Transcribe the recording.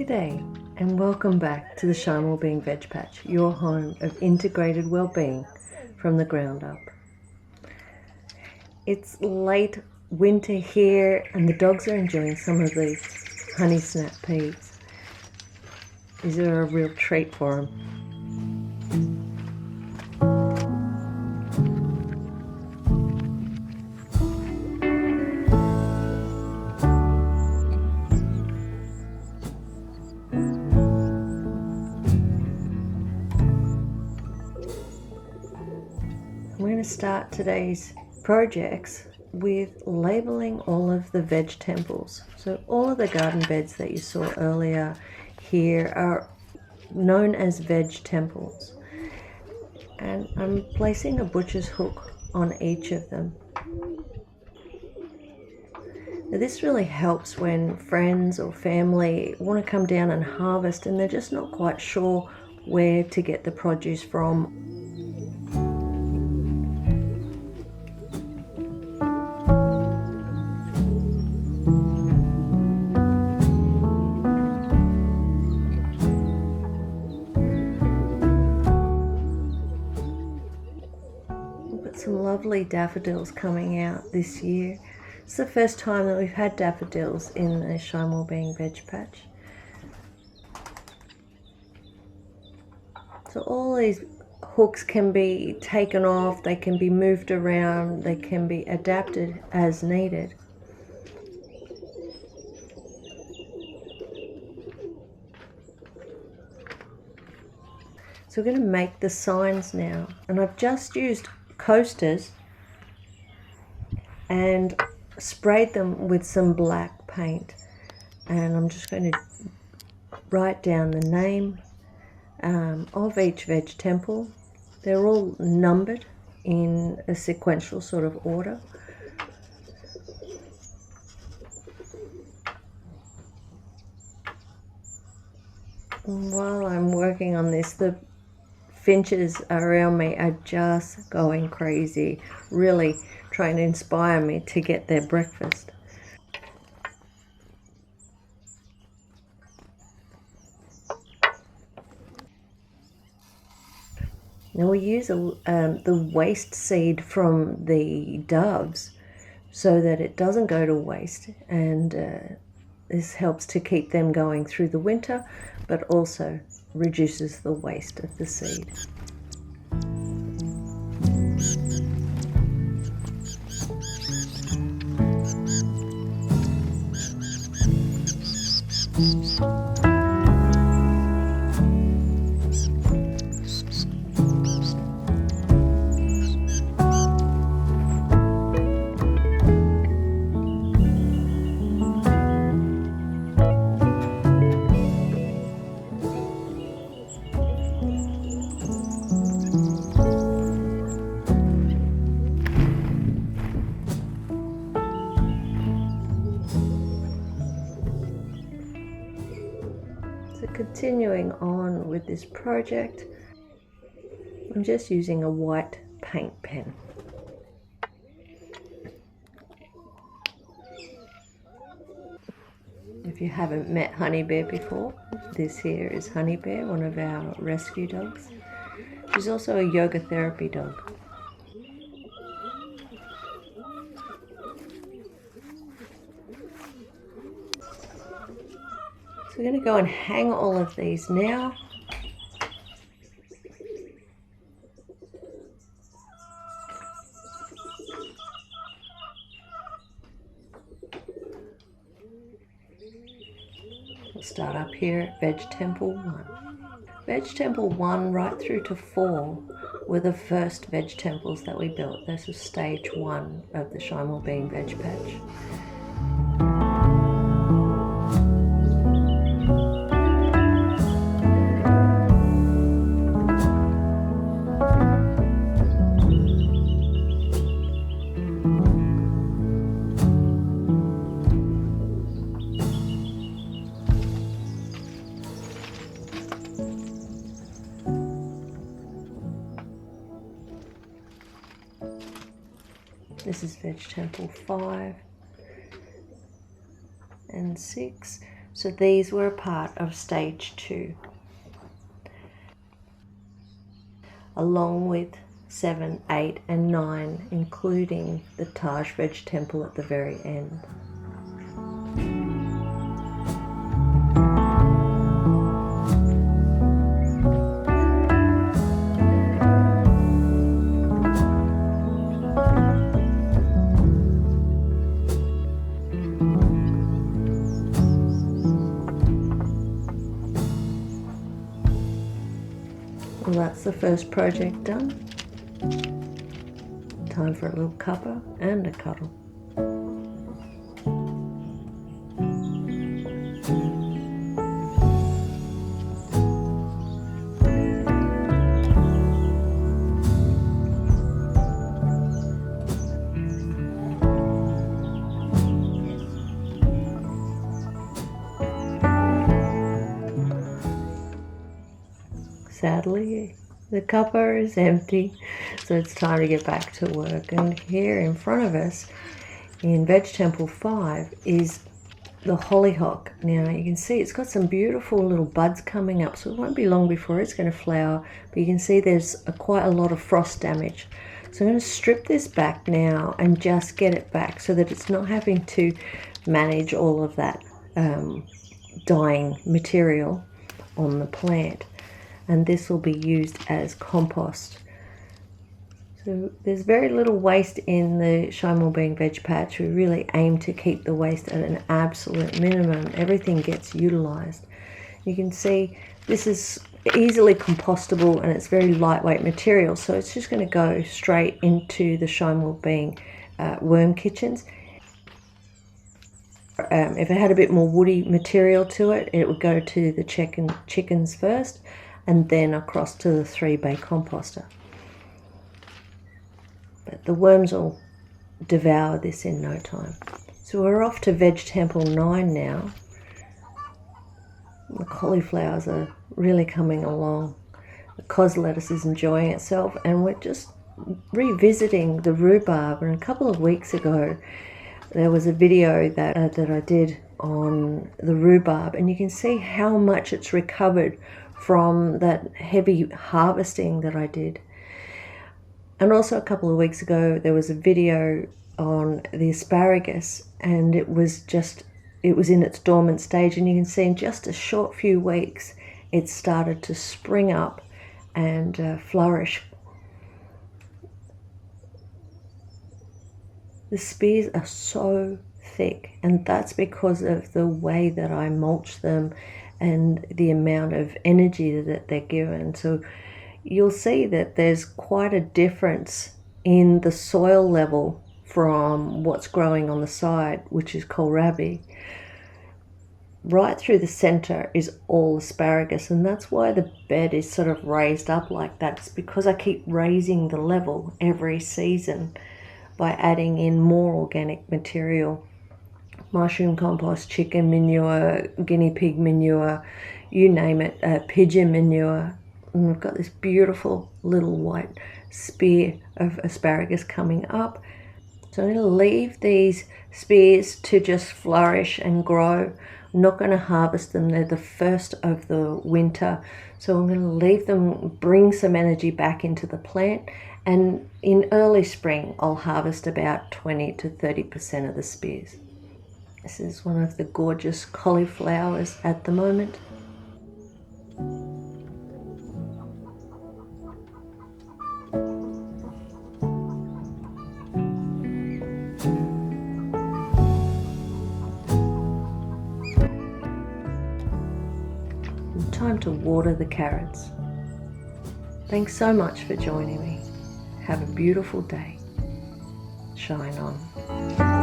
G'day and welcome back to the Shine Wellbeing Veg Patch, your home of integrated well-being from the ground up. It's late winter here and the dogs are enjoying some of these honey snap peas. These are a real treat for them. I'm going to start today's projects with labeling all of the VegTemples. So all of the garden beds that you saw earlier here are known as VegTemples. And I'm placing a butcher's hook on each of them. Now this really helps when friends or family want to come down and harvest and they're just not quite sure where to get the produce from. Some lovely daffodils coming out this year. It's the first time that we've had daffodils in the Shine Wellbeing Veg Patch. So all these hooks can be taken off, they can be moved around, they can be adapted as needed. So we're going to make the signs now, and I've just used coasters and sprayed them with some black paint, and I'm just going to write down the name of each veg temple. They're all numbered in a sequential sort of order. And while I'm working on this, the finches around me are just going crazy, really trying to inspire me to get their breakfast. Now we use the waste seed from the doves so that it doesn't go to waste, and this helps to keep them going through the winter, but also reduces the waste of the seed. So continuing on with this project, I'm just using a white paint pen. If you haven't met Honey Bear before, this here is Honey Bear, one of our rescue dogs. She's also a yoga therapy dog. So we're going to go and hang all of these now. We'll start up here at Veg Temple 1. Veg Temple 1 right through to 4 were the first Veg Temples that we built. This was stage 1 of the Shine Wellbeing Veg Patch. This is Veg Temple 5 and 6. So these were a part of stage 2, along with 7, 8 and 9, including the Taj Veg Temple at the very end. Well, that's the first project done. Time for a little cuppa and a cuddle. Sadly, the cuppa is empty, so it's time to get back to work. And here in front of us, in Veg Temple 5, is the hollyhock. Now you can see it's got some beautiful little buds coming up, so it won't be long before it's going to flower, but you can see there's quite a lot of frost damage. So I'm going to strip this back now and just get it back so that it's not having to manage all of that dying material on the plant. And this will be used as compost. So there's very little waste in the Shine Wellbeing Veg Patch. We really aim to keep the waste at an absolute minimum. Everything gets utilized. You can see this is easily compostable and it's very lightweight material, so it's just going to go straight into the Shine Wellbeing worm kitchens. If it had a bit more woody material to it, it would go to the chickens first, and then across to the 3-bay composter. But the worms will devour this in no time. So we're off to Veg Temple 9 now. The cauliflowers are really coming along. The cos lettuce is enjoying itself, and we're just revisiting the rhubarb. And a couple of weeks ago, there was a video that I did on the rhubarb, and you can see how much it's recovered from that heavy harvesting that I did. And also a couple of weeks ago there was a video on the asparagus, and it was in its dormant stage, and you can see in just a short few weeks it started to spring up and flourish. The spears are so thick, and that's because of the way that I mulch them and the amount of energy that they're given. So you'll see that there's quite a difference in the soil level from what's growing on the side, which is kohlrabi. Right through the center is all asparagus, and that's why the bed is sort of raised up like that. It's because I keep raising the level every season by adding in more organic material. Mushroom compost, chicken manure, guinea pig manure, you name it, pigeon manure. And we've got this beautiful little white spear of asparagus coming up. So I'm going to leave these spears to just flourish and grow. I'm not going to harvest them. They're the first of the winter. So I'm going to leave them, bring some energy back into the plant. And in early spring, I'll harvest about 20 to 30% of the spears. This is one of the gorgeous cauliflowers at the moment. Time to water the carrots. Thanks so much for joining me. Have a beautiful day. Shine on.